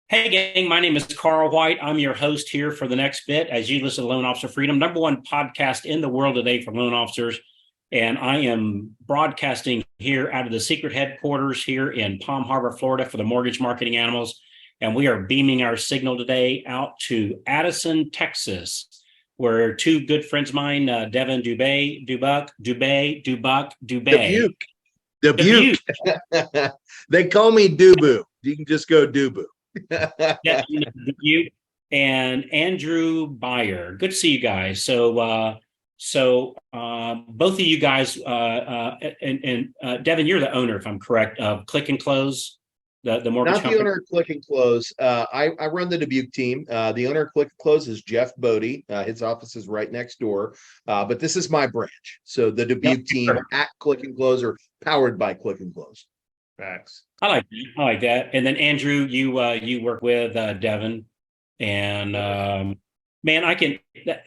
Hey, gang, my name is Carl White. I'm your host here for the next bit as you listen to Loan Officer Freedom, number one podcast in the world today for loan officers. And I am broadcasting here out of the secret headquarters here in Palm Harbor, Florida for the Mortgage Marketing Animals. And we are beaming our signal today out to Addison, Texas, where two good friends of mine, Devin Dubuc. Dubuque. They call me Dubu. You can just go Dubu. Yeah, you and Andrew Byer. Good to see you guys. Both of you guys, and Devin, you're the owner, if I'm correct, of Click and Close, the mortgage Not company. the owner of Click and Close. I run the Dubuque team. The owner of Click and Close is Jeff Bodie. His office is right next door. But this is my branch. So the Dubuque team at Click and Close are powered by Click and Close. Facts. I like that. And then Andrew, you work with Devin, and man, I can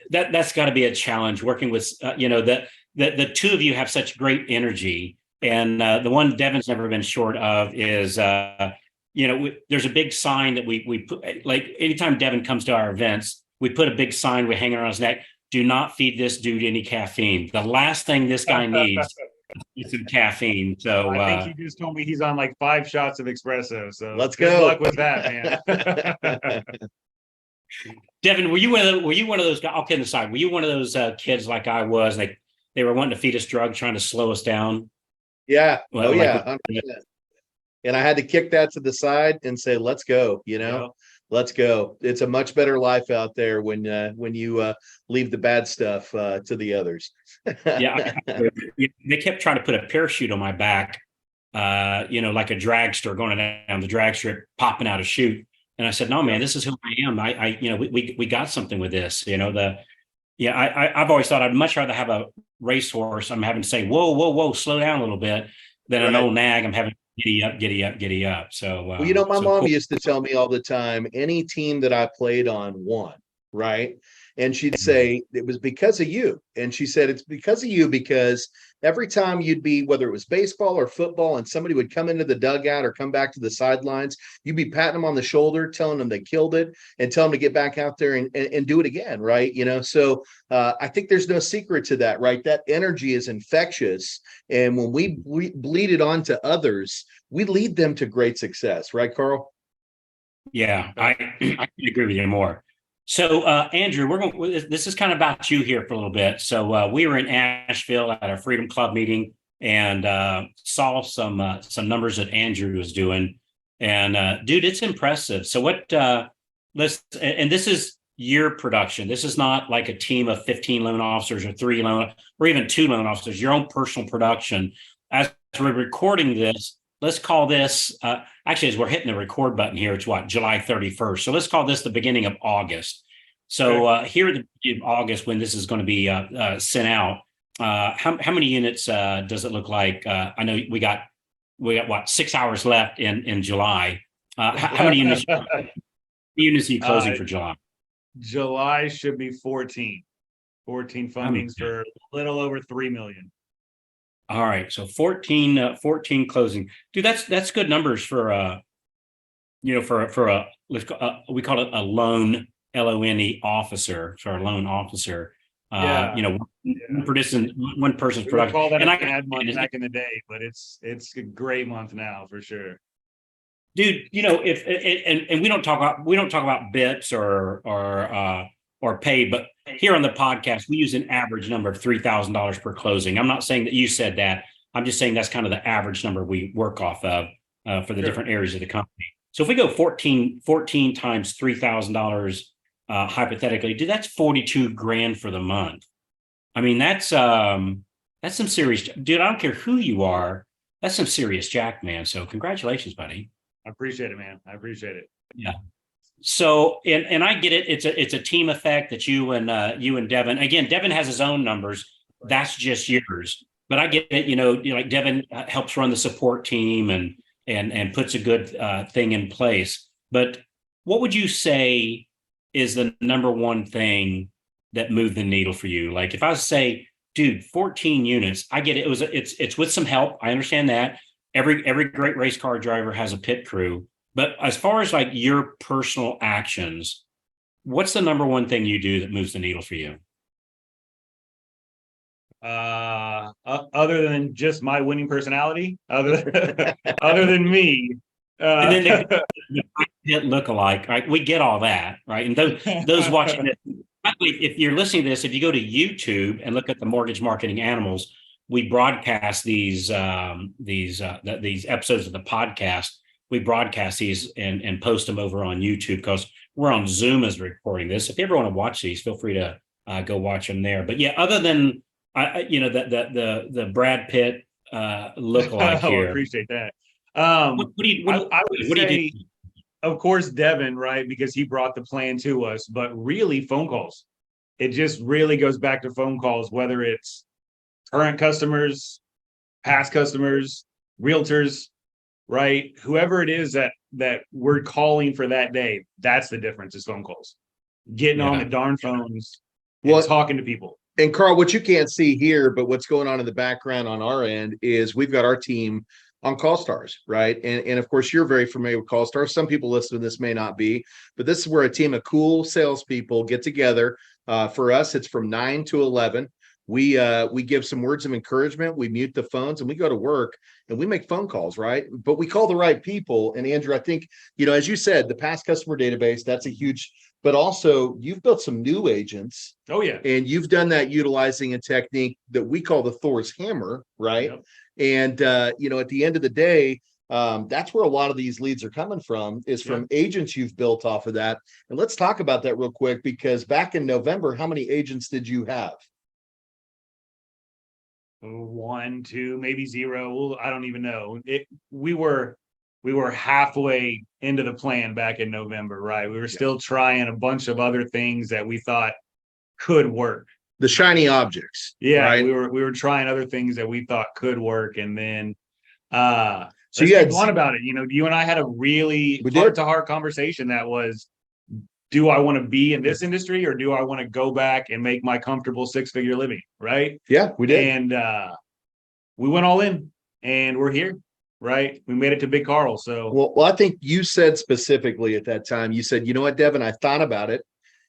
that's got to be a challenge working with the two of you have such great energy, and the one Devin's never been short of is there's a big sign that we put, like anytime Devin comes to our events, we put a big sign we hang around his neck: do not feed this dude any caffeine. The last thing this guy needs is some caffeine. So I think he just told me he's on like 5 shots of espresso. So let's good go. luck with that, man. Devin, were you one of those guys? I'll kid aside. Were you one of those kids like I was? Like they were wanting to feed us drugs, trying to slow us down. Yeah. Well, yeah. 100%. And I had to kick that to the side and say, let's go, let's go. It's a much better life out there when you leave the bad stuff to the others. Yeah. They kept trying to put a parachute on my back, like a dragster going down the drag strip, popping out a chute. And I said, no, man, this is who I am. We got something with this, I've always thought I'd much rather have a racehorse. I'm having to say, whoa, slow down a little bit than an old nag. I'm having giddy up. So, my mom used to tell me all the time, any team that I played on won, right? And she'd say, it was because of you. And she said, it's because of you, because every time you'd be, whether it was baseball or football, and somebody would come into the dugout or come back to the sidelines, you'd be patting them on the shoulder, telling them they killed it, and tell them to get back out there and do it again, right? So I think there's no secret to that, right? That energy is infectious. And when we bleed it on to others, we lead them to great success, right, Carl? Yeah, I can agree with you more. So, Andrew, this is kind of about you here for a little bit. So we were in Asheville at our Freedom Club meeting and saw some numbers that Andrew was doing. And dude, it's impressive. So and this is your production. This is not like a team of 15 loan officers or 3 or even 2 loan officers, your own personal production. As we're recording this, let's call this, actually, as we're hitting the record button here, it's July 31st. So let's call this the beginning of August. So here at the beginning of August, when this is going to be sent out, how many units does it look like? I know we got 6 hours left in July. How many units are you closing for July? July should be 14 fundings for a little over 3 million. All right, so 14 closing, dude. That's good numbers for we call it a loan LONE officer, for a loan officer. One person's production. Call that a bad month back in the day, but it's a great month now for sure, dude. If we don't talk about bits or pay, but here on the podcast, we use an average number of $3,000 per closing. I'm not saying that you said that. I'm just saying that's kind of the average number we work off of for the different areas of the company. So if we go 14 times $3,000, hypothetically, dude, that's 42 grand for the month. I mean, that's some serious, dude. I don't care who you are. That's some serious jack, man. So congratulations, buddy. I appreciate it, man. I appreciate it. Yeah. So, and I get it. It's a team effect that you and Devin. Again, Devin has his own numbers. That's just yours. But I get it. Like Devin helps run the support team and puts a good thing in place. But what would you say is the number one thing that moved the needle for you? Like if I was to say, dude, 14 units, I get it. It's with some help. I understand that. Every great race car driver has a pit crew. But as far as like your personal actions, what's the number one thing you do that moves the needle for you? Other than just my winning personality, other than me. And then the hit look-alike, right? We get all that, right? And those watching it, if you're listening to this, if you go to YouTube and look at the Mortgage Marketing Animals, we broadcast these episodes of the podcast. We broadcast these and post them over on YouTube because we're on Zoom as recording this. If you ever want to watch these, feel free to go watch them there. But yeah, other than the Brad Pitt look-alike here. I appreciate that. What do you do? Of course, Devin, right? Because he brought the plan to us, but really phone calls. It just really goes back to phone calls, whether it's current customers, past customers, realtors, right? Whoever it is that we're calling for that day, that's the difference is phone calls. Getting on the darn phones and talking to people. And Carl, what you can't see here, but what's going on in the background on our end is we've got our team on CallStars, right? And of course, you're very familiar with CallStars. Some people listening to this may not be, but this is where a team of cool salespeople get together. For us, it's from 9 to 11. We give some words of encouragement. We mute the phones and we go to work and we make phone calls, right? But we call the right people. And Andrew, I think, as you said, the past customer database, that's a huge, but also you've built some new agents. Oh, yeah. And you've done that utilizing a technique that we call the Thor's hammer, right? Yep. And, at the end of the day, that's where a lot of these leads are coming from is from agents you've built off of that. And let's talk about that real quick, because back in November, how many agents did you have? 1, 2, maybe 0. I don't even know. We were halfway into the plan back in November, right? We were still trying a bunch of other things that we thought could work. The shiny objects. Yeah, right? we were trying other things that we thought could work, and then so you had one about it. You and I had a really heart-to-heart conversation that was, do I want to be in this industry or do I want to go back and make my comfortable 6-figure living? Right? Yeah, we did. And we went all in and we're here, right? We made it to Big Carl. So, well, I think you said specifically at that time, you said, you know what, Devin, I thought about it.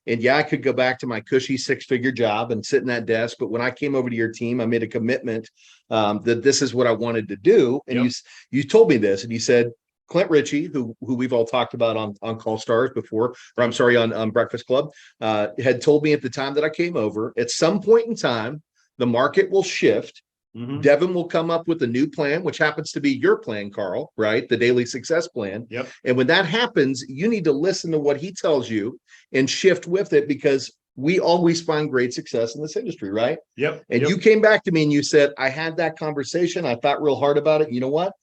And yeah, I could go back to my cushy 6-figure job and sit in that desk. But when I came over to your team, I made a commitment that this is what I wanted to do. And you told me this and you said, Clint Ritchie, who we've all talked about on CallStars before, or I'm sorry, on Breakfast Club, had told me at the time that I came over, at some point in time, the market will shift. Mm-hmm. Devin will come up with a new plan, which happens to be your plan, Carl, right? The daily success plan. Yep. And when that happens, you need to listen to what he tells you and shift with it, because we always find great success in this industry, right? Yep. And you came back to me and you said, I had that conversation. I thought real hard about it. You know what?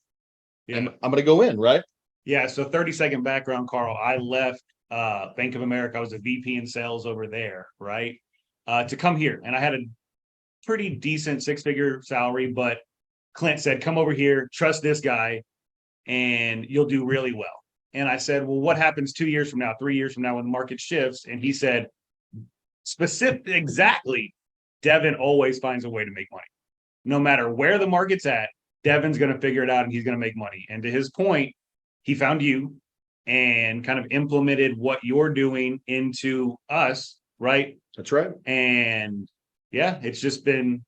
Yeah. I'm going to go in, right? Yeah. So 30-second background, Carl. I left Bank of America. I was a VP in sales over there, right? To come here. And I had a pretty decent 6-figure salary, but Clint said, come over here, trust this guy, and you'll do really well. And I said, well, what happens 2 years from now, 3 years from now when the market shifts? And he said, exactly, Devin always finds a way to make money. No matter where the market's at, Devin's going to figure it out and he's going to make money. And to his point, he found you and kind of implemented what you're doing into us, right? That's right. And yeah, it's just been,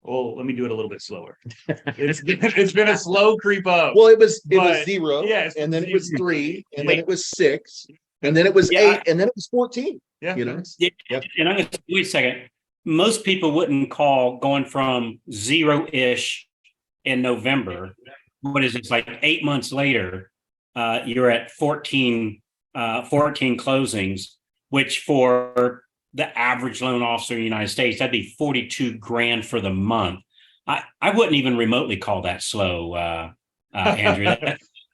well, let me do it a little bit slower. It's been a slow creep up. Well, it was 0, yes, and then it was 3, and then it was 6, and then it was 8, and then it was 14. Yeah. And I'm going to wait a second. Most people wouldn't call going from 0-ish in November. What is it? It's like 8 months later, you're at 14 closings, which for the average loan officer in the United States, that'd be $42,000 for the month. I wouldn't even remotely call that slow, Andrew.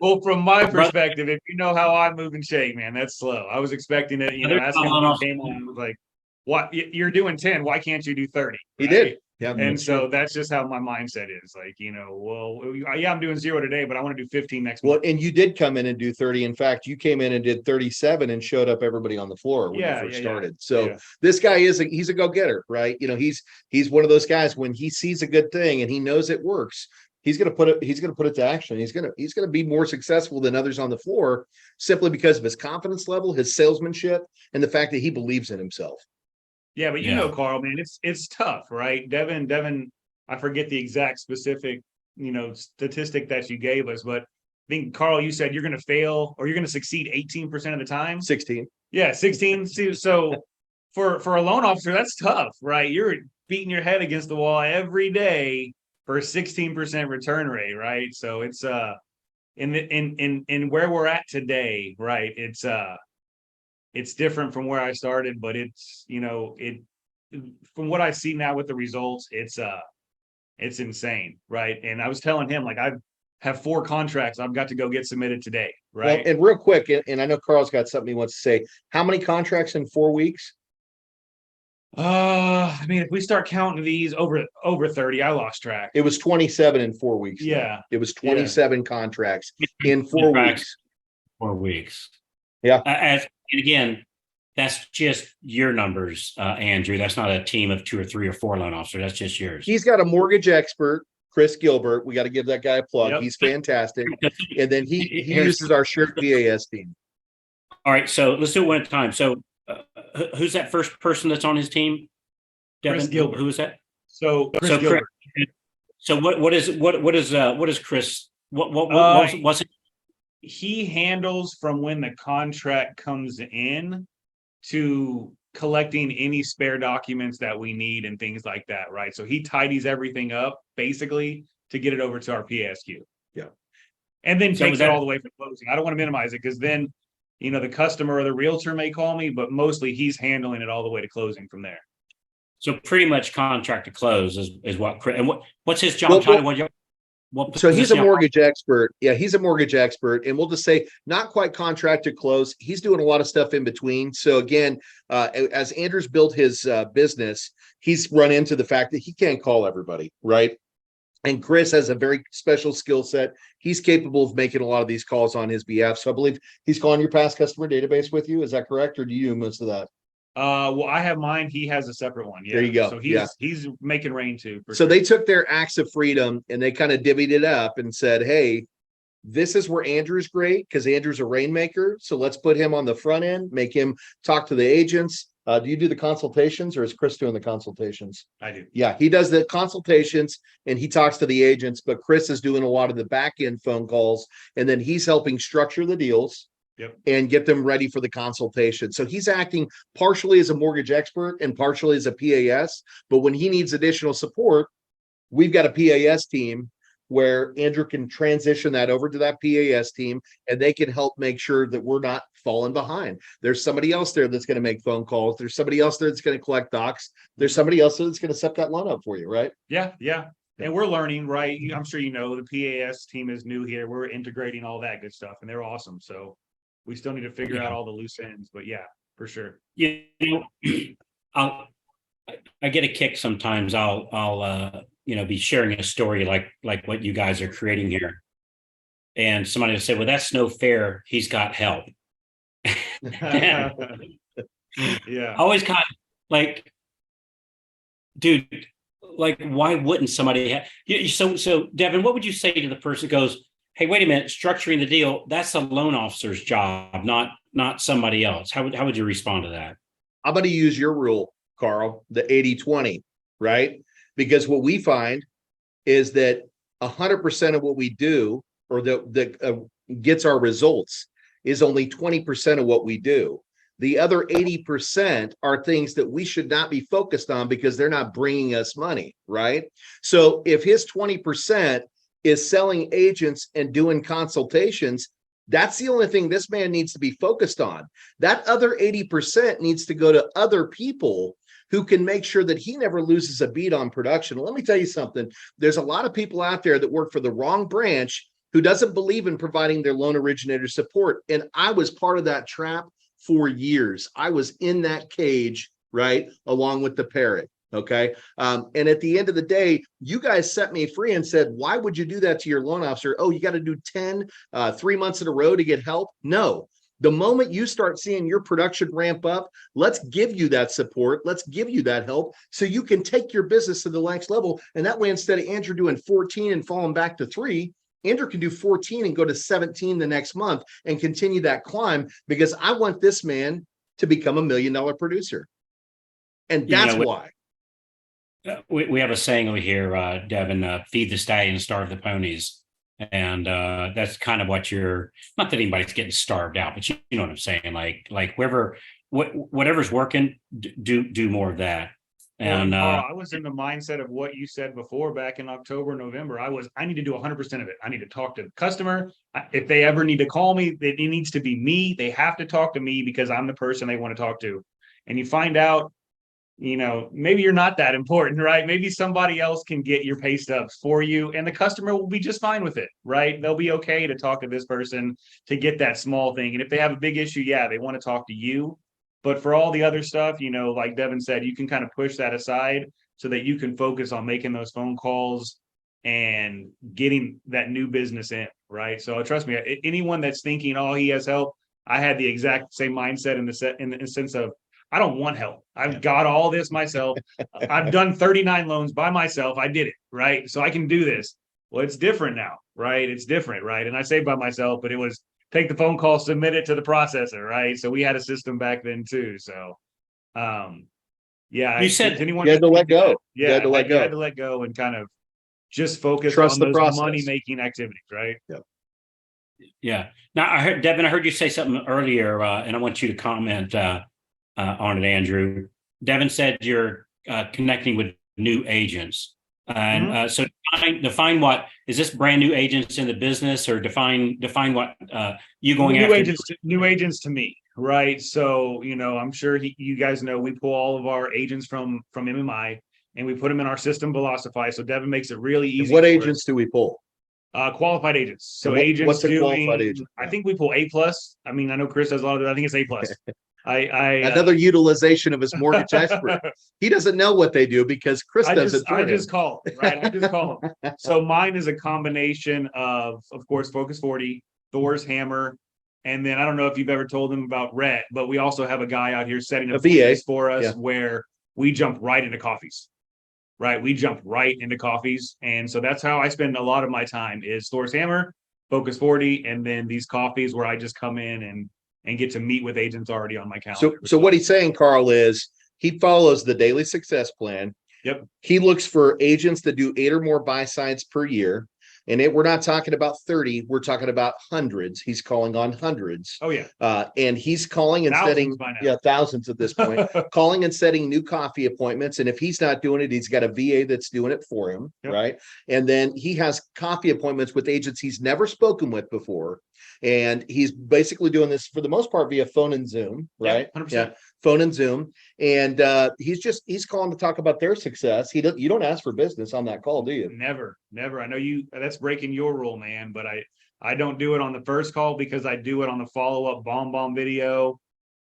Well, from my perspective, if you know how I move and shake, man, that's slow. I was expecting it. As someone came on, I was like, "What? You're doing 10? Why can't you do 30?" He did. Yeah, and so that's just how my mindset is. Like, I'm doing 0 today, but I want to do 15 next month. Well, and you did come in and do 30. In fact, you came in and did 37 and showed up everybody on the floor when you first started. So this guy he's a go-getter, right? He's one of those guys, when he sees a good thing and he knows it works, he's going to put it to action. He's going to be more successful than others on the floor simply because of his confidence level, his salesmanship, and the fact that he believes in himself. Yeah, but you know, Carl, man, it's tough, right? Devin, I forget the exact specific, statistic that you gave us, but I think, Carl, you said you're going to fail or you're going to succeed 18% of the time. 16. Yeah, 16. So for a loan officer, that's tough, right? You're beating your head against the wall every day for a 16% return rate, right? So it's in where we're at today, right? It's different from where I started, but it's from what I see now with the results, it's insane, right? And I was telling him, like, I have 4 contracts I've got to go get submitted today, right? Well, and real quick, and I know Carl's got something he wants to say. How many contracts in 4 weeks? I mean, if we start counting these over 30, I lost track. It was 27 in 4 weeks. Yeah. It was 27 contracts in 4 weeks. 4 weeks. Yeah. And again, that's just your numbers, Andrew. That's not a team of 2 or 3 or 4 loan officers. That's just yours. He's got a mortgage expert, Chris Gilbert. We got to give that guy a plug. Yep. He's fantastic. And then he uses our Shirt VAS team. All right. So let's do it one at a time. So who's that first person that's on his team? Devin? Chris Gilbert. Who is that? So Chris Gilbert. So what is Chris? What's it? He handles from when the contract comes in to collecting any spare documents that we need and things like that, right? So he tidies everything up basically to get it over to our PSQ. Yeah. And then takes it all the way for closing. I don't want to minimize it because then, the customer or the realtor may call me, but mostly he's handling it all the way to closing from there. So pretty much contract to close is what, and what's his job title? So he's a mortgage expert. Yeah, he's a mortgage expert. And we'll just say not quite contract to close. He's doing a lot of stuff in between. So again, as Andrew's built his business, he's run into the fact that he can't call everybody, right? And Chris has a very special skill set. He's capable of making a lot of these calls on his behalf. So I believe he's calling your past customer database with you. Is that correct? Or do you do most of that? Well, I have mine. He has a separate one. Yeah. There you go. So he's making rain too. So they took their acts of freedom and they kind of divvied it up and said, hey, this is where Andrew's great because Andrew's a rainmaker. So let's put him on the front end, make him talk to the agents. Do you do the consultations or is Chris doing the consultations? I do. Yeah, he does the consultations and he talks to the agents, but Chris is doing a lot of the back end phone calls and then he's helping structure the deals. Yep. And get them ready for the consultation. So he's acting partially as a mortgage expert and partially as a PAS. But when he needs additional support, we've got a PAS team where Andrew can transition that over to that PAS team and they can help make sure that we're not falling behind. There's somebody else there that's going to make phone calls. There's somebody else there that's going to collect docs. There's somebody else that's going to set that loan up for you, right? Yeah. And we're learning, right? I'm sure the PAS team is new here. We're integrating all that good stuff and they're awesome. So we still need to figure out all the loose ends, but yeah, for sure. I get a kick sometimes. I'll be sharing a story like what you guys are creating here, and somebody will say, "Well, that's no fair. He's got help." Yeah. Always kind of like, dude, like, why wouldn't somebody have? So Devin, what would you say to the person who goes, hey, wait a minute, structuring the deal, that's a loan officer's job, not somebody else. How would you respond to that? I'm going to use your rule, Carl, the 80-20, right? Because what we find is that 100% of what we do or that gets our results is only 20% of what we do. The other 80% are things that we should not be focused on because they're not bringing us money, right? So if his 20% is selling agents and doing consultations, that's the only thing this man needs to be focused on. That other 80% needs to go to other people who can make sure that he never loses a beat on production. Let me tell you something. There's a lot of people out there that work for the wrong branch who doesn't believe in providing their loan originator support. And I was part of that trap for years. I was in that cage, right, along with the parrot. Okay. And at the end of the day, you guys set me free and said, why would you do that to your loan officer? Oh, you got to do 10, 3 months in a row to get help? No, The moment you start seeing your production ramp up, let's give you that support. Let's give you that help so you can take your business to the next level. And that way, instead of Andrew doing 14 and falling back to 3, Andrew can do 14 and go to 17 the next month and continue that climb, because I want this man to become $1 million producer. And that's why. We have a saying over here, Devin, feed the stallion, starve the ponies. And that's kind of what you're, not that anybody's getting starved out, but you know what I'm saying? Like whatever's working, do more of that. And I was in the mindset of what you said before back in October, November. I need to do 100% of it. I need to talk to the customer. If they ever need to call me, it needs to be me. They have to talk to me because I'm the person they want to talk to. And you find out, maybe you're not that important, right? Maybe somebody else can get your pay stubs for you and the customer will be just fine with it, right? They'll be okay to talk to this person to get that small thing. And if they have a big issue, yeah, they want to talk to you. But for all the other stuff, like Devin said, you can kind of push that aside so that you can focus on making those phone calls and getting that new business in, right? So trust me, anyone that's thinking, oh, he has help, I had the exact same mindset in the sense of, I don't want help. I've got all this myself. I've done 39 loans by myself. I did it, right? So I can do this. Well, it's different now, right? It's different, right? And I say by myself, but it was take the phone call, submit it to the processor, right? So we had a system back then too. So, you said you had to let go. Yeah, you had to let go. You had to let go and kind of just focus Trust on the those process. money-making activities, right? Yep. Yeah. Now, Devin, I heard you say something earlier, and I want you to comment on it, Andrew. Devin said you're connecting with new agents. And so define what is this brand new agents in the business, or define what you going new after new agents to me, right? So I'm sure you guys know we pull all of our agents from MMI and we put them in our system Velocify. So Devin makes it really easy. And what agents do we pull? Qualified agents. So what's a qualified agent? I think we pull A+. I mean, I know Chris does a lot of it. I think it's A+. Another utilization of his mortgage expert. He doesn't know what they do because Chris does it for him. I just call them, right? I just call them. So mine is a combination of course, Focus 40, Thor's Hammer, and then I don't know if you've ever told them about Rhett, but we also have a guy out here setting up VA for us where we jump right into coffees. Right, we jump right into coffees, and so that's how I spend a lot of my time is Thor's Hammer, Focus 40, and then these coffees where I just come in and get to meet with agents already on my calendar. So what he's saying, Carl, is he follows the daily success plan. Yep. He looks for agents that do 8 or more buy sides per year. And we're not talking about 30, we're talking about hundreds. He's calling on hundreds. Oh, yeah. And he's calling and setting thousands at this point, calling and setting new coffee appointments. And if he's not doing it, he's got a VA that's doing it for him. Yep. Right. And then he has coffee appointments with agents he's never spoken with before. And he's basically doing this for the most part via phone and Zoom, right? Yeah, 100%. Yeah, phone and Zoom. And he's calling to talk about their success. You don't ask for business on that call, do you? Never. I know that's breaking your rule, man, but I don't do it on the first call because I do it on the follow-up bomb video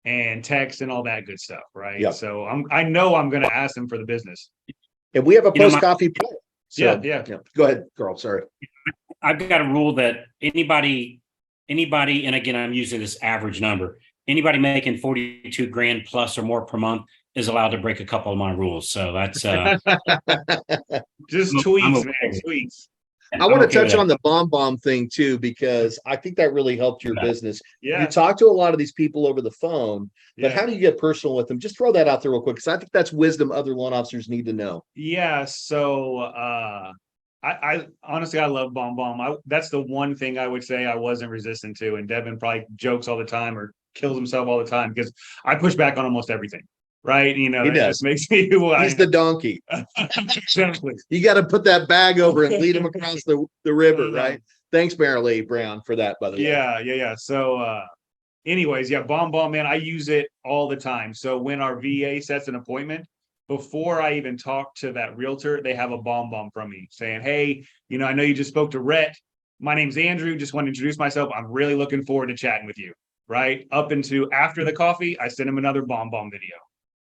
and text and all that good stuff, right? Yep. So I know I'm going to ask them for the business. And we have a post-coffee plan. So, yeah. Go ahead, Carl. Sorry. I've got a rule that anybody, and again, I'm using this average number, anybody making 42 grand plus or more per month is allowed to break a couple of my rules. So that's just tweets, man, tweets. I want to touch on the bomb thing too, because I think that really helped your business. Yeah. You talk to a lot of these people over the phone, but how do you get personal with them? Just throw that out there real quick, because I think that's wisdom other loan officers need to know. Yeah. So I honestly, I love bomb. That's the one thing I would say I wasn't resistant to. And Devin probably jokes all the time or kills himself all the time because I push back on almost everything. Right. He does. Just makes me he's the donkey. Exactly. You got to put that bag over and lead him across the river. Right. Thanks, Marilee Brown, for that, by the way. Yeah. So anyways, bomb, man, I use it all the time. So when our VA sets an appointment, before I even talk to that realtor, they have a bomb from me saying, hey, I know you just spoke to Rhett. My name's Andrew. Just want to introduce myself. I'm really looking forward to chatting with you. Right. Up into after the coffee, I send him another bomb video.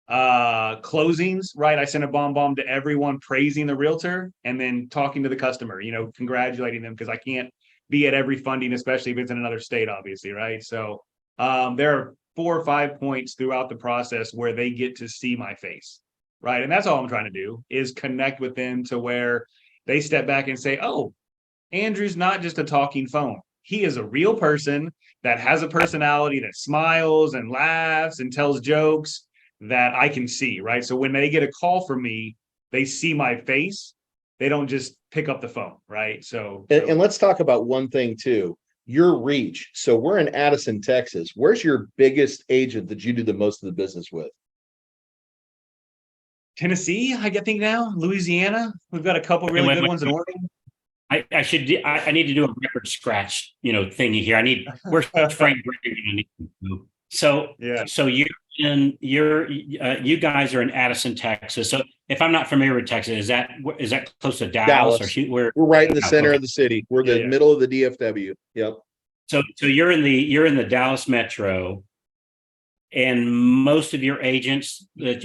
Closings, right? I send a bomb to everyone praising the realtor and then talking to the customer, congratulating them, because I can't be at every funding, especially if it's in another state, obviously. Right. So there are 4 or 5 points throughout the process where they get to see my face, right? And that's all I'm trying to do is connect with them to where they step back and say, oh, Andrew's not just a talking phone. He is a real person that has a personality that smiles and laughs and tells jokes that I can see, right? So when they get a call from me, they see my face. They don't just pick up the phone, right? And let's talk about one thing too, your reach. So we're in Addison, Texas. Where's your biggest agent that you do the most of the business with? Tennessee, I think now, Louisiana. We've got a couple really good ones in Oregon. I need to do a record scratch, thingy here. Where's Frank Brady? So you guys are in Addison, Texas. So if I'm not familiar with Texas, is that close to Dallas? Or we're right in the center of the city. We're the middle of the DFW. Yep. So you're in the Dallas metro, and most of your agents that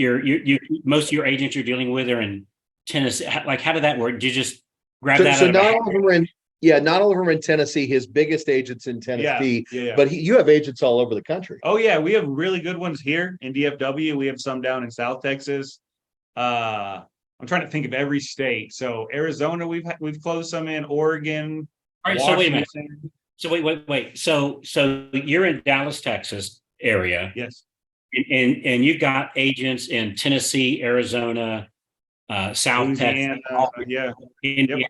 most of your agents you're dealing with are in Tennessee. Like, how did that work? Did you just grab that? So not all of them are in. Yeah, not all of them are in Tennessee. His biggest agent's in Tennessee, but you have agents all over the country. Oh yeah, we have really good ones here in DFW. We have some down in South Texas. I'm trying to think of every state. So Arizona, we've closed some in. Oregon. All right. So wait a minute. So wait. So you're in Dallas, Texas area. Yes. And you've got agents in Tennessee, Arizona, South Louisiana, Texas. Indiana.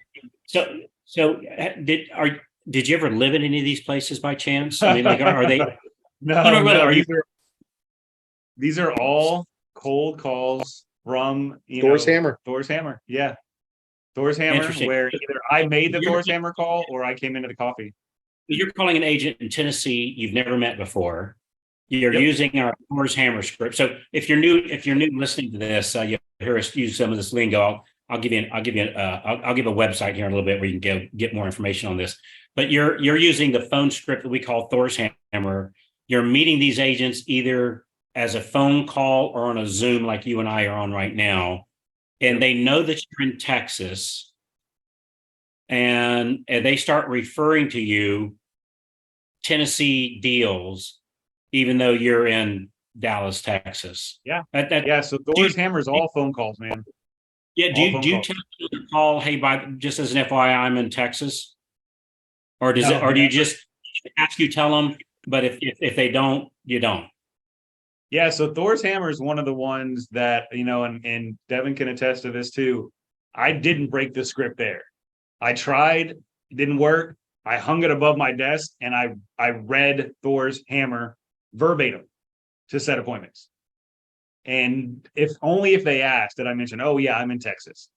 Yep. So did you ever live in any of these places by chance? I mean, like, are they? No. These are all cold calls from Thor's Hammer. Thor's Hammer, yeah. Thor's Hammer, where either I made the Thor's Hammer call or I came into the coffee. You're calling an agent in Tennessee you've never met before. You're using our Thor's Hammer script. So if you're new listening to this, you hear us use some of this lingo. I'll give a website here in a little bit where you can get more information on this. But you're using the phone script that we call Thor's Hammer. You're meeting these agents either as a phone call or on a Zoom like you and I are on right now, and they know that you're in Texas, and they start referring to you Tennessee deals, even though you're in Dallas, Texas. Yeah. So Thor's Hammer is all phone calls, man. Yeah, do you tell them to call, hey, just as an FYI, I'm in Texas? Or do you just ask you tell them, but if they don't, you don't? Yeah, so Thor's Hammer is one of the ones that, and Devin can attest to this too. I didn't break the script there. I tried, it didn't work. I hung it above my desk and I read Thor's Hammer verbatim to set appointments. And if they asked, did I mention, oh yeah, I'm in Texas?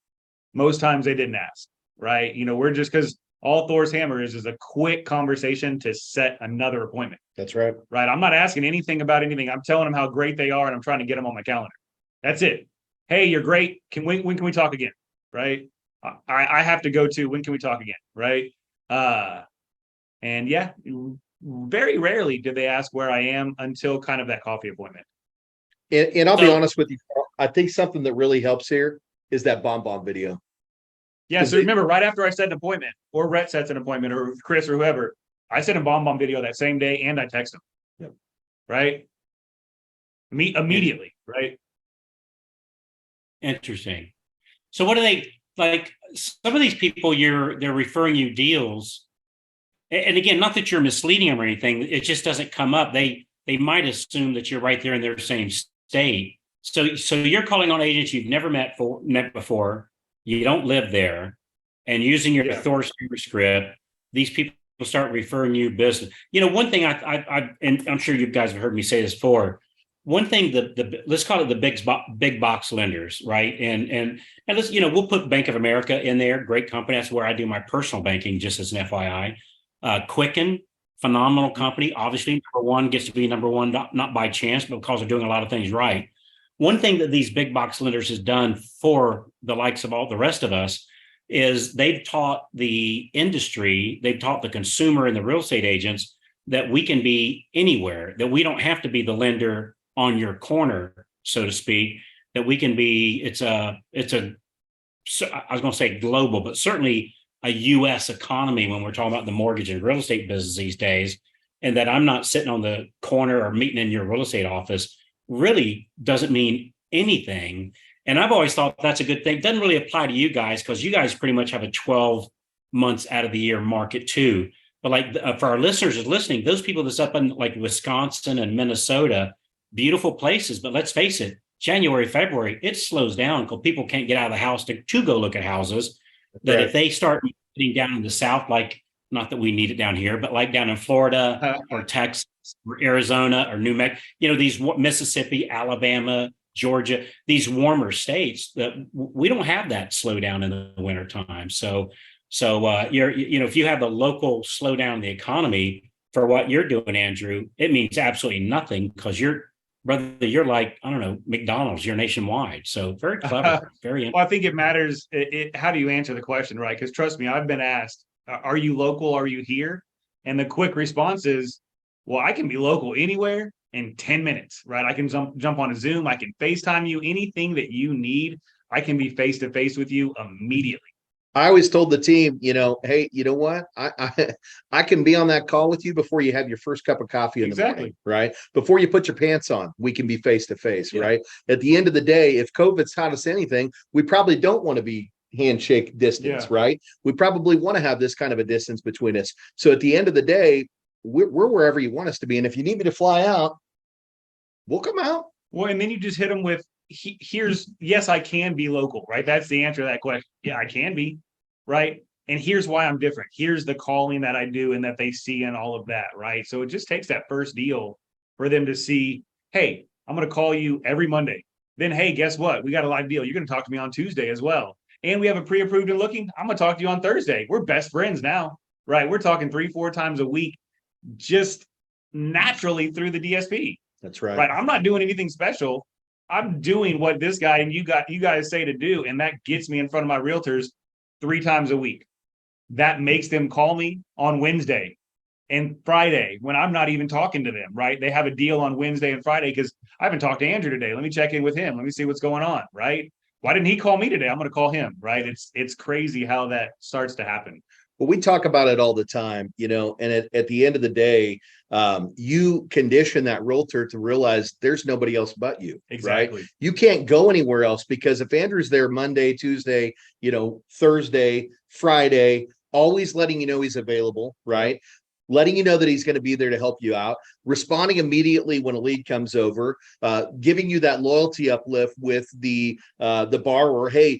Most times they didn't ask, right? We're just, because all Thor's Hammer is a quick conversation to set another appointment. That's right. Right. I'm not asking anything about anything. I'm telling them how great they are and I'm trying to get them on my calendar. That's it. Hey, you're great. When can we talk again? Right. I have to go to, when can we talk again? Right. And yeah, very rarely do they ask where I am until kind of that coffee appointment. And I'll be honest with you, I think something that really helps here is that bomb video. Yeah, so remember, right after I set an appointment, or Rhett sets an appointment, or Chris or whoever, I send a bomb video that same day and I text them. Yep. Right? Immediately, right? Interesting. So what do they, like, some of these people they're referring you deals, and again, not that you're misleading them or anything, it just doesn't come up. They might assume that you're right there in their same state. So you're calling on agents you've never met before. You don't live there, and using your Thor's Hammer script, these people start referring you business. One thing and I'm sure you guys have heard me say this before. One thing, let's call it the big box lenders, right? And let's, we'll put Bank of America in there. Great company. That's where I do my personal banking, just as an FYI. Quicken, phenomenal company. Obviously, number one gets to be number one, not by chance, but because they're doing a lot of things right. One thing that these big box lenders has done for the likes of all the rest of us is they've taught the industry, they've taught the consumer and the real estate agents that we can be anywhere, that we don't have to be the lender on your corner, so to speak, that we can be, I was going to say global, but certainly a U.S. economy when we're talking about the mortgage and real estate business these days. and that I'm not sitting on the corner or meeting in your real estate office really doesn't mean anything. And I've always thought that's a good thing. Doesn't really apply to you guys because you guys pretty much have a 12 months out of the year market too. But like for our listeners that's listening, those people that's up in like Wisconsin and Minnesota, beautiful places. But let's face it, January, February, it slows down because people can't get out of the house to go look at houses. That Right. if they start getting down in the South, like not that we need it down here, but like down in Florida or Texas or Arizona or New Mexico, these Mississippi, Alabama, Georgia, these warmer states, that we don't have that slowdown in the wintertime. So if you have the local slowdown in the economy for what you're doing, Andrew, it means absolutely nothing because you're like, I don't know, McDonald's, you're nationwide. So very clever, very Well, I think it matters. How do you answer the question, right? Because trust me, I've been asked, are you local? Are you here? And the quick response is, well, I can be local anywhere in 10 minutes, right? I can jump on a Zoom. I can FaceTime you. Anything that you need, I can be face to face with you immediately. I always told the team, hey, you know what? I can be on that call with you before you have your first cup of coffee in the morning, right? Before you put your pants on, we can be face to face, right? At the end of the day, if COVID's taught us anything, we probably don't want to be handshake distance, right? We probably want to have this kind of a distance between us. So at the end of the day, we're wherever you want us to be. And if you need me to fly out, we'll come out. Well, and then you just hit them with, yes, I can be local, right? That's the answer to that question. Yeah, I can be, right? And here's why I'm different. Here's the calling that I do and that they see and all of that, right? So it just takes that first deal for them to see, hey, I'm going to call you every Monday. Then, hey, guess what? We got a live deal. You're going to talk to me on Tuesday as well. And we have a pre-approved and looking. I'm going to talk to you on Thursday. We're best friends now, right? We're talking 3-4 times a week, just naturally through the DSP. That's right. Right. I'm not doing anything special. I'm doing what this guy and you guys say to do. And that gets me in front of my realtors 3 times a week. That makes them call me on Wednesday and Friday when I'm not even talking to them, right? They have a deal on Wednesday and Friday because I haven't talked to Andrew today. Let me check in with him. Let me see what's going on, right? Why didn't he call me today? I'm going to call him, right? It's crazy how that starts to happen. Well, we talk about it all the time, and at the end of the day, you condition that realtor to realize there's nobody else but you. Exactly. Right? You can't go anywhere else because if Andrew's there Monday, Tuesday, Thursday, Friday, always letting you know he's available, right? Letting you know that he's going to be there to help you out, responding immediately when a lead comes over, giving you that loyalty uplift with the borrower. Hey,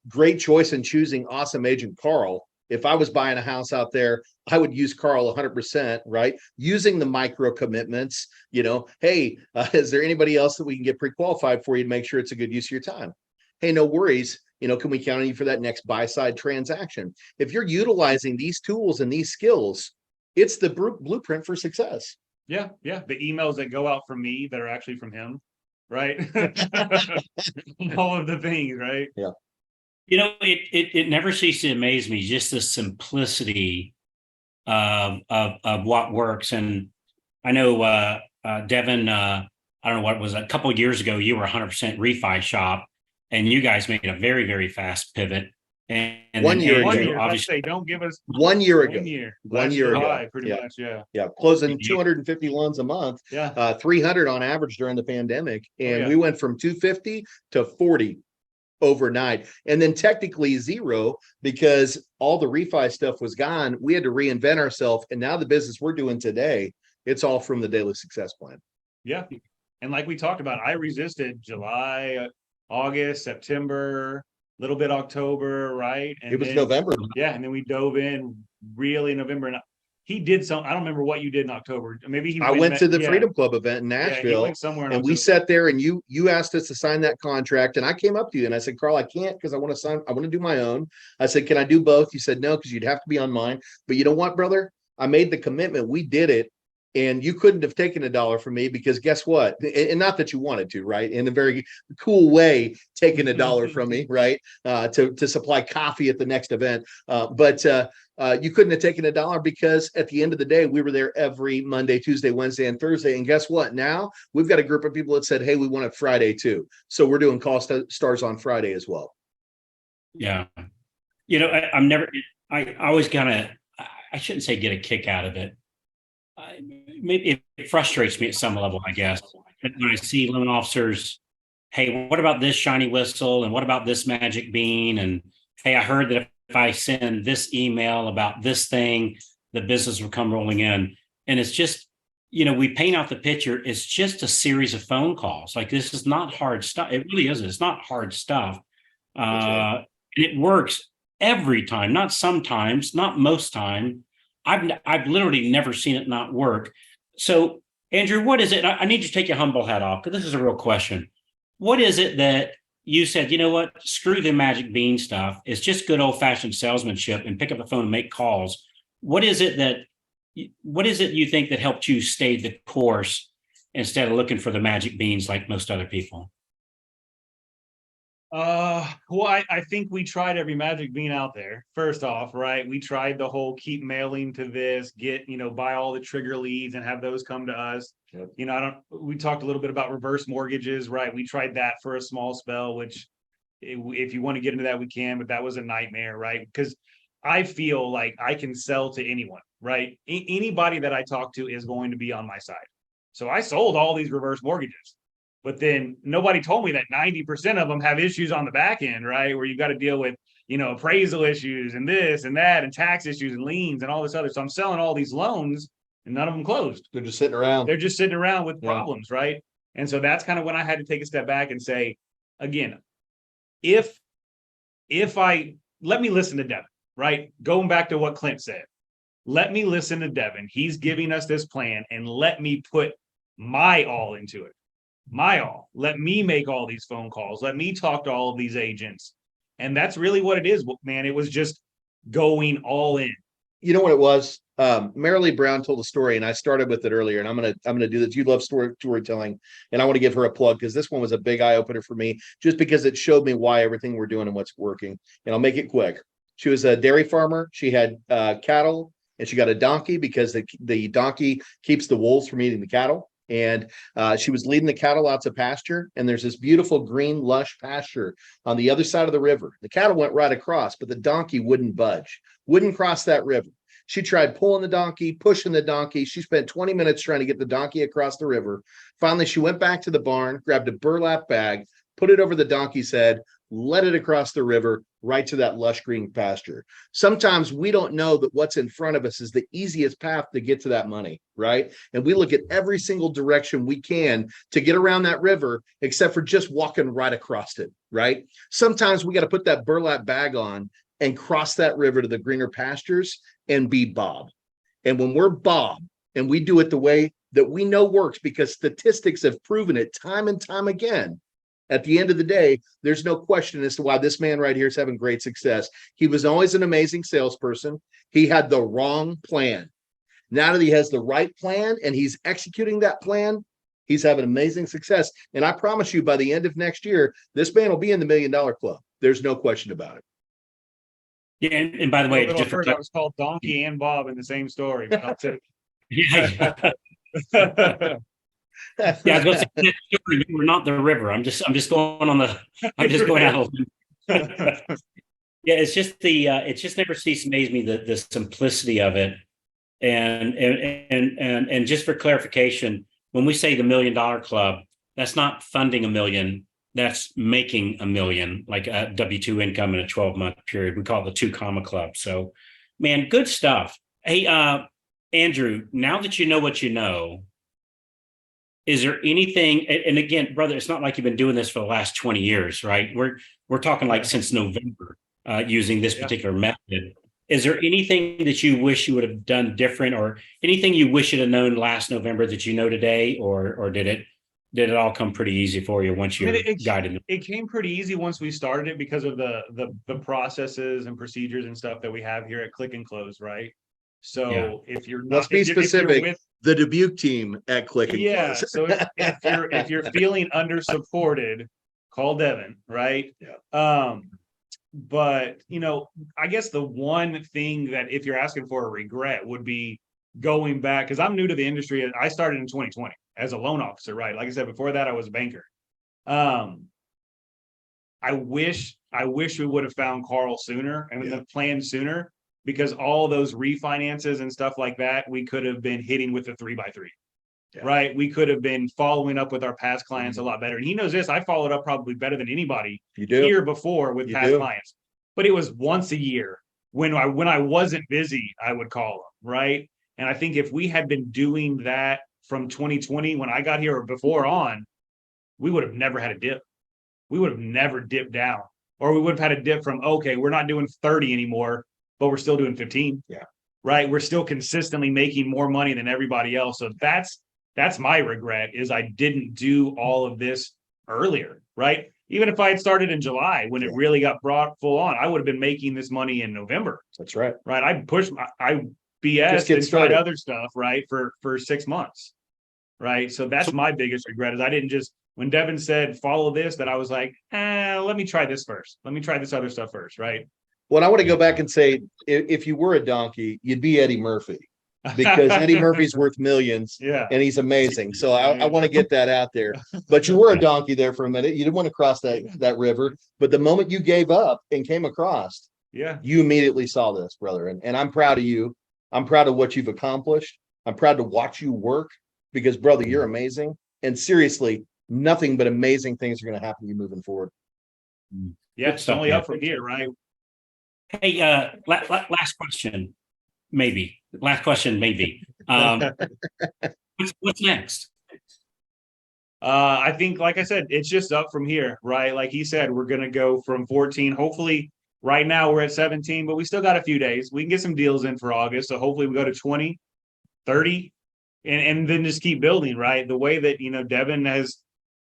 great choice in choosing awesome agent Carl. If I was buying a house out there, I would use Carl 100%, right? Using the micro commitments, hey, is there anybody else that we can get pre-qualified for you to make sure it's a good use of your time? Hey, no worries. Can we count on you for that next buy-side transaction? If you're utilizing these tools and these skills, it's the blueprint for success. Yeah. The emails that go out from me that are actually from him, right? All of the things, right? Yeah. It never ceases to amaze me, just the simplicity of what works. And I know, Devin, I don't know what it was, a couple of years ago, you were 100% refi shop, and you guys made a very, very fast pivot. And 1 year ago, Andrew, obviously, don't give us 1 year ago. 1 year. 1 year ago, High, pretty much, yeah. Closing 250 loans a month, 300 on average during the pandemic, and we went from 250 to 40 overnight, and then technically 0 because all the refi stuff was gone. We had to reinvent ourselves, and now the business we're doing today, it's all from the daily success plan. Yeah, and like we talked about, I resisted July, August, September, a little bit October, right? And it was then, November. Yeah, and then we dove in really November. And he did some. I don't remember what you did in October. Maybe I went to the Freedom Club event in Nashville. He went somewhere and we sat there, and you asked us to sign that contract, and I came up to you and I said, Carl, I can't because I want to do my own. I said, can I do both? You said no, because you'd have to be on mine. But you know what, brother? I made the commitment. We did it. And you couldn't have taken $1 from me because guess what? And not that you wanted to, right? In a very cool way, taking $1 from me, right? To supply coffee at the next event. But you couldn't have taken $1 because at the end of the day, we were there every Monday, Tuesday, Wednesday, and Thursday. And guess what? Now we've got a group of people that said, hey, we want it Friday too. So we're doing call stars on Friday as well. Yeah. I always I shouldn't say get a kick out of it, maybe it frustrates me at some level, I guess, when I see loan officers. Hey, what about this shiny whistle? And what about this magic bean? And hey, I heard that if I send this email about this thing, the business will come rolling in. And it's just, we paint out the picture. It's just a series of phone calls. Like this is not hard stuff. It really isn't. It's not hard stuff. And it works every time, not sometimes, not most time. I've literally never seen it not work. So, Andrew, what is it? I need you to take your humble hat off because this is a real question. What is it that you said, you know what, screw the magic bean stuff. It's just good old fashioned salesmanship and pick up the phone and make calls. What is it you think that helped you stay the course instead of looking for the magic beans like most other people? Well, I think we tried every magic bean out there. First off, right? We tried the whole keep mailing to this, get, buy all the trigger leads and have those come to us. Yep. We talked a little bit about reverse mortgages, right? We tried that for a small spell, which if you want to get into that, we can, but that was a nightmare, right? Because I feel like I can sell to anyone, right? Anybody that I talk to is going to be on my side. So I sold all these reverse mortgages. But then nobody told me that 90% of them have issues on the back end, right? Where you've got to deal with, appraisal issues and this and that and tax issues and liens and all this other. So I'm selling all these loans and none of them closed. They're just sitting around. They're just sitting around with problems, right? And so that's kind of when I had to take a step back and say, again, if I let me listen to Devin, right? Going back to what Clint said, let me listen to Devin. He's giving us this plan and let me put my all into it. My all. Let me make all these phone calls. Let me talk to all of these agents. And that's really what it is, man. It was just going all in. You know what it was? Marilee Brown told a story, and I started with it earlier. And I'm gonna do this. You love storytelling, and I want to give her a plug because this one was a big eye opener for me, just because it showed me why everything we're doing and what's working. And I'll make it quick. She was a dairy farmer. She had cattle, and she got a donkey because the donkey keeps the wolves from eating the cattle. And she was leading the cattle out to pasture, and there's this beautiful green lush pasture on the other side of the river. The cattle went right across, but the donkey wouldn't budge, wouldn't cross that river. She tried pulling the donkey, pushing the donkey. She spent 20 minutes trying to get the donkey across the river. Finally, she went back to the barn, grabbed a burlap bag, put it over the donkey's head, let it across the river right to that lush green pasture. Sometimes we don't know that what's in front of us is the easiest path to get to that money, right? And we look at every single direction we can to get around that river, except for just walking right across it, right? Sometimes we got to put that burlap bag on and cross that river to the greener pastures and be Bob. And when we're Bob and we do it the way that we know works, because statistics have proven it time and time again, at the end of the day, there's no question as to why this man right here is having great success. He was always an amazing salesperson. He had the wrong plan. Now that he has the right plan and he's executing that plan, he's having amazing success. And I promise you, by the end of next year, this man will be in the $1 Million Club. There's no question about it. Yeah, and by the way, At first I was called Donkey and Bob in the same story, but I'll take yeah. Yeah, I was going to say, you were not the river. I'm just going on the. I'm just going out. Yeah, it's just it just never ceases to amaze me the simplicity of it, and just for clarification, when we say the $1 Million Club, that's not funding $1 million. That's making $1 million, like a W-2 income in a 12-month period. We call it the 2 comma club. So, man, good stuff. Hey, Andrew, now that you know what you know, is there anything, and again, brother, it's not like you've been doing this for the last 20 years, right? We're talking like since November using this particular method. Is there anything that you wish you would have done different, or anything you wish you'd have known last November that you know today, or did it all come pretty easy for you once you're guided? It came pretty easy once we started it because of the processes and procedures and stuff that we have here at Click and Close, right? So if you're not, let's be specific. The Dubuc team at Click and Close. So if you're feeling under supported, call Devin, right? Yeah. But I guess the one thing that if you're asking for a regret would be going back, because I'm new to the industry. I started in 2020 as a loan officer, right? Like I said, before that I was a banker. I wish we would have found Carl sooner and the plan sooner. because all those refinances and stuff like that, we could have been hitting with a 3x3. Yeah. Right. We could have been following up with our past clients a lot better. And he knows this. I followed up probably better than anybody here before with past clients. But it was once a year when I wasn't busy, I would call them. Right. And I think if we had been doing that from 2020 when I got here or before on, we would have never had a dip. We would have never dipped down. Or we would have had a dip from, okay, we're not doing 30 anymore, but we're still doing 15. Yeah. Right. We're still consistently making more money than everybody else. So that's my regret, is I didn't do all of this earlier, right? Even if I had started in July when it really got brought full on, I would have been making this money in November. That's right. Right. I BS and tried other stuff, right, for 6 months. Right. So that's my biggest regret, is I didn't just, when Devin said follow this, that I was like, let me try this first. Let me try this other stuff first. Right. Well, I want to go back and say, if you were a donkey, you'd be Eddie Murphy. Because Eddie Murphy's worth millions, and he's amazing. So I want to get that out there. But you were a donkey there for a minute. You didn't want to cross that river. But the moment you gave up and came across, you immediately saw this, brother. And I'm proud of you. I'm proud of what you've accomplished. I'm proud to watch you work, because, brother, you're amazing. And seriously, nothing but amazing things are going to happen to you moving forward. Yeah, it's only up from here, right? Hey, last question. Maybe. Last question, maybe. What's next? I think, like I said, it's just up from here, right? Like he said, we're going to go from 14. Hopefully, right now we're at 17, but we still got a few days. We can get some deals in for August. So hopefully we go to 20, 30, and then just keep building, right? The way that, Devin has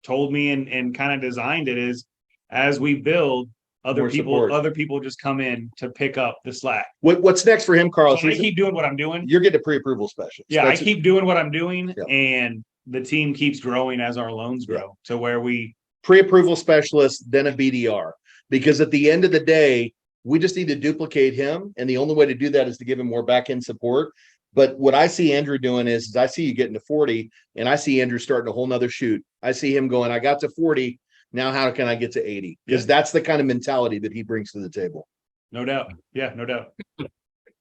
told me and kind of designed it is, as we build, other people just come in to pick up the slack. What's next for him, Carl? So I keep doing what I'm doing. You're getting a pre-approval specialist. Yeah, I keep doing what I'm doing, and the team keeps growing as our loans grow to where we pre-approval specialist, then a BDR. Because at the end of the day, we just need to duplicate him, and the only way to do that is to give him more back-end support. But what I see Andrew doing is I see you getting to 40, and I see Andrew starting a whole nother shoot. I see him going, I got to 40. Now, how can I get to 80? Because that's the kind of mentality that he brings to the table. No doubt. Yeah, no doubt.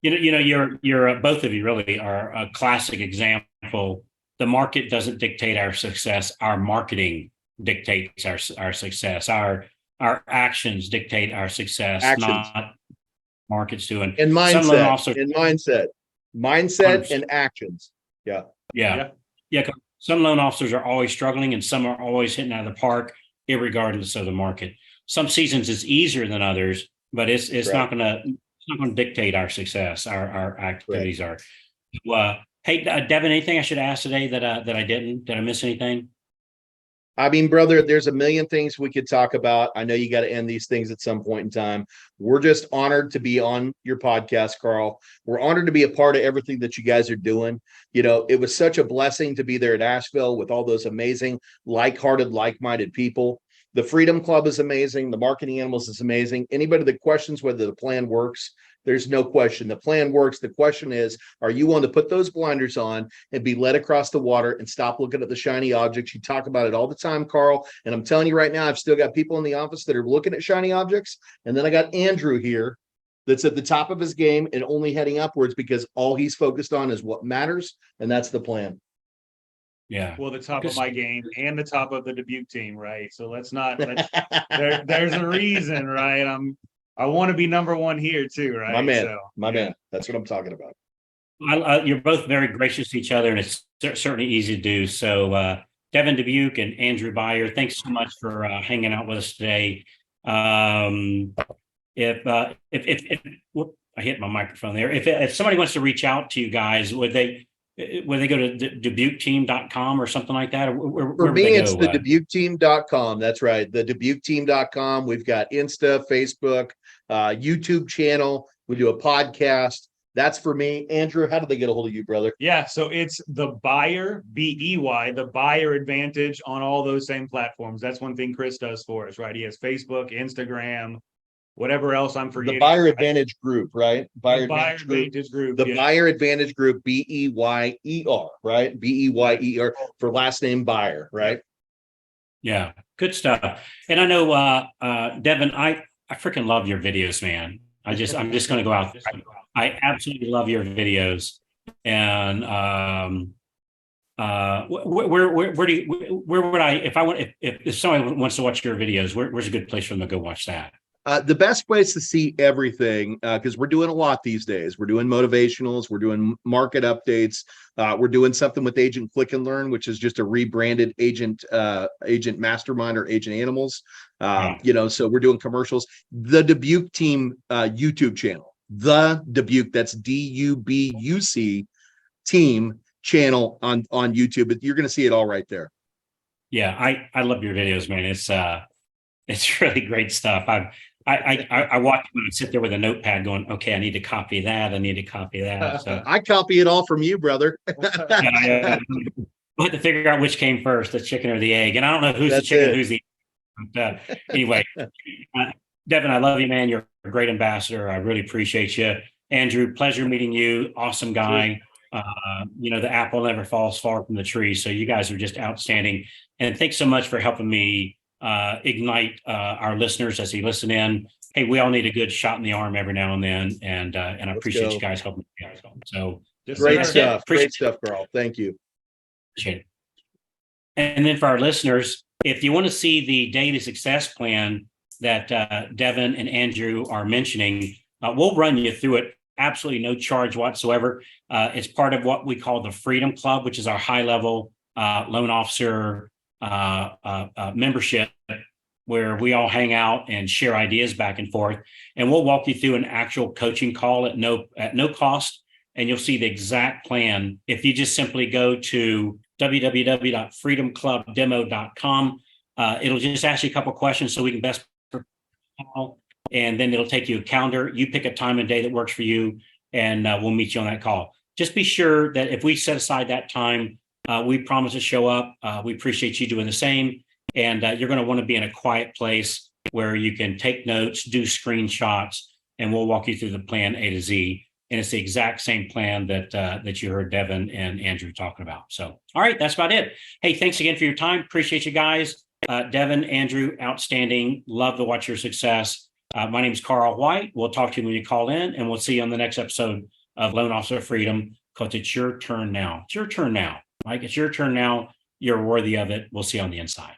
You're both of you really are a classic example. The market doesn't dictate our success. Our marketing dictates our success. Our actions dictate our success, not markets doing. And mindset. Mindset and actions. Yeah. Some loan officers are always struggling, and some are always hitting out of the park, irregardless of the market. Some seasons it's easier than others, but it's not going to dictate our success. Our activities are. Hey, Devin, anything I should ask today that I didn't? Did I miss anything? I mean, brother, there's a million things we could talk about. I know you got to end these things at some point in time. We're just honored to be on your podcast, Carl. We're honored to be a part of everything that you guys are doing. It was such a blessing to be there at Asheville with all those amazing, like-hearted, like-minded people. The Freedom Club is amazing. The Marketing Animals is amazing. Anybody that questions whether the plan works, there's no question. The plan works. The question is, are you willing to put those blinders on and be led across the water and stop looking at the shiny objects? You talk about it all the time, Carl. And I'm telling you right now, I've still got people in the office that are looking at shiny objects. And then I got Andrew here that's at the top of his game and only heading upwards, because all he's focused on is what matters. And that's the plan. Yeah. Well, the top of my game and the top of the Dubuc team, right? So there's a reason, right? I want to be number one here too, right? My man. That's what I'm talking about. You're both very gracious to each other, and it's certainly easy to do. So, Devin Dubuc and Andrew Byer, thanks so much for hanging out with us today. If I hit my microphone there, if somebody wants to reach out to you guys, would they go to DubucTeam.com or something like that? For me, it's the DubucTeam.com. That's right. The DubucTeam.com. We've got Insta, Facebook, YouTube channel. We do a podcast. That's for me. Andrew, how do they get a hold of you, brother? Yeah, so it's the Byer, B-E-Y, the Byer Advantage on all those same platforms. That's one thing Chris does for us, right? He has Facebook, Instagram, whatever else I'm forgetting. The Byer Advantage Group, right? Byer Advantage Group. The Byer Advantage Group, B-E-Y-E-R, right? B-E-Y-E-R for last name Byer, right? Yeah, good stuff. And I know, Devin, I freaking love your videos, man. I'm just going to go out there. I absolutely love your videos. And where do you, where would I, if I want, if somebody wants to watch your videos, where's a good place for them to go watch that? The best place to see everything, because we're doing a lot these days. We're doing motivationals, we're doing market updates, we're doing something with Agent Click and Learn, which is just a rebranded Agent Mastermind or Agent Animals. So we're doing commercials. The Dubuc Team YouTube channel, the Dubuc, that's Dubuc Team channel on YouTube. You're going to see it all right there. Yeah, I love your videos, man. It's really great stuff. I watch them and sit there with a notepad going, okay, I need to copy that. I need to copy that. So I copy it all from you, brother. I had to figure out which came first, the chicken or the egg. And I don't know who's That's the chicken it. and who's the anyway, Devin, I love you, man. You're a great ambassador. I really appreciate you. Andrew, pleasure meeting you. Awesome guy. The apple never falls far from the tree. So you guys are just outstanding. And thanks so much for helping me ignite our listeners as they listen in. Hey, we all need a good shot in the arm every now and then. And I appreciate you guys helping me out. So great stuff. Great stuff, Carl. Thank you. Appreciate it. And then for our listeners, if you want to see the daily success plan that Devin and Andrew are mentioning, we'll run you through it. Absolutely no charge whatsoever. It's part of what we call the Freedom Club, which is our high-level loan officer membership, where we all hang out and share ideas back and forth. And we'll walk you through an actual coaching call at no cost, and you'll see the exact plan. If you just simply go to www.freedomclubdemo.com, it'll just ask you a couple of questions so we can best call, and then it'll take you a calendar. You pick a time and day that works for you, and we'll meet you on that call. Just be sure that if we set aside that time, we promise to show up. We appreciate you doing the same. And you're going to want to be in a quiet place where you can take notes, do screenshots, and we'll walk you through the plan A to Z. And it's the exact same plan that you heard Devin and Andrew talking about. So, all right, that's about it. Hey, thanks again for your time. Appreciate you guys. Devin, Andrew, outstanding. Love to watch your success. My name is Carl White. We'll talk to you when you call in, and we'll see you on the next episode of Loan Officer Freedom, because it's your turn now. It's your turn now. Mike, it's your turn now. You're worthy of it. We'll see you on the inside.